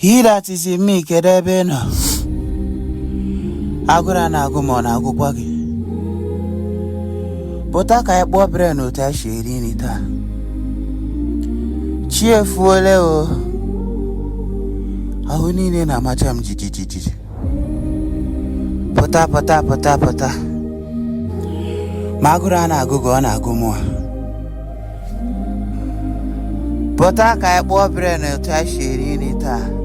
that is in me, Kedebeno. Agura na agumo na agugwagi. Botaka ya bobre no ta shiri ni ta. Chiefuole o. Ahuni ni na macham jijijiji. Pota. Magura na agugo na agumo. Botaka ya bobre no ta shiri ni ta.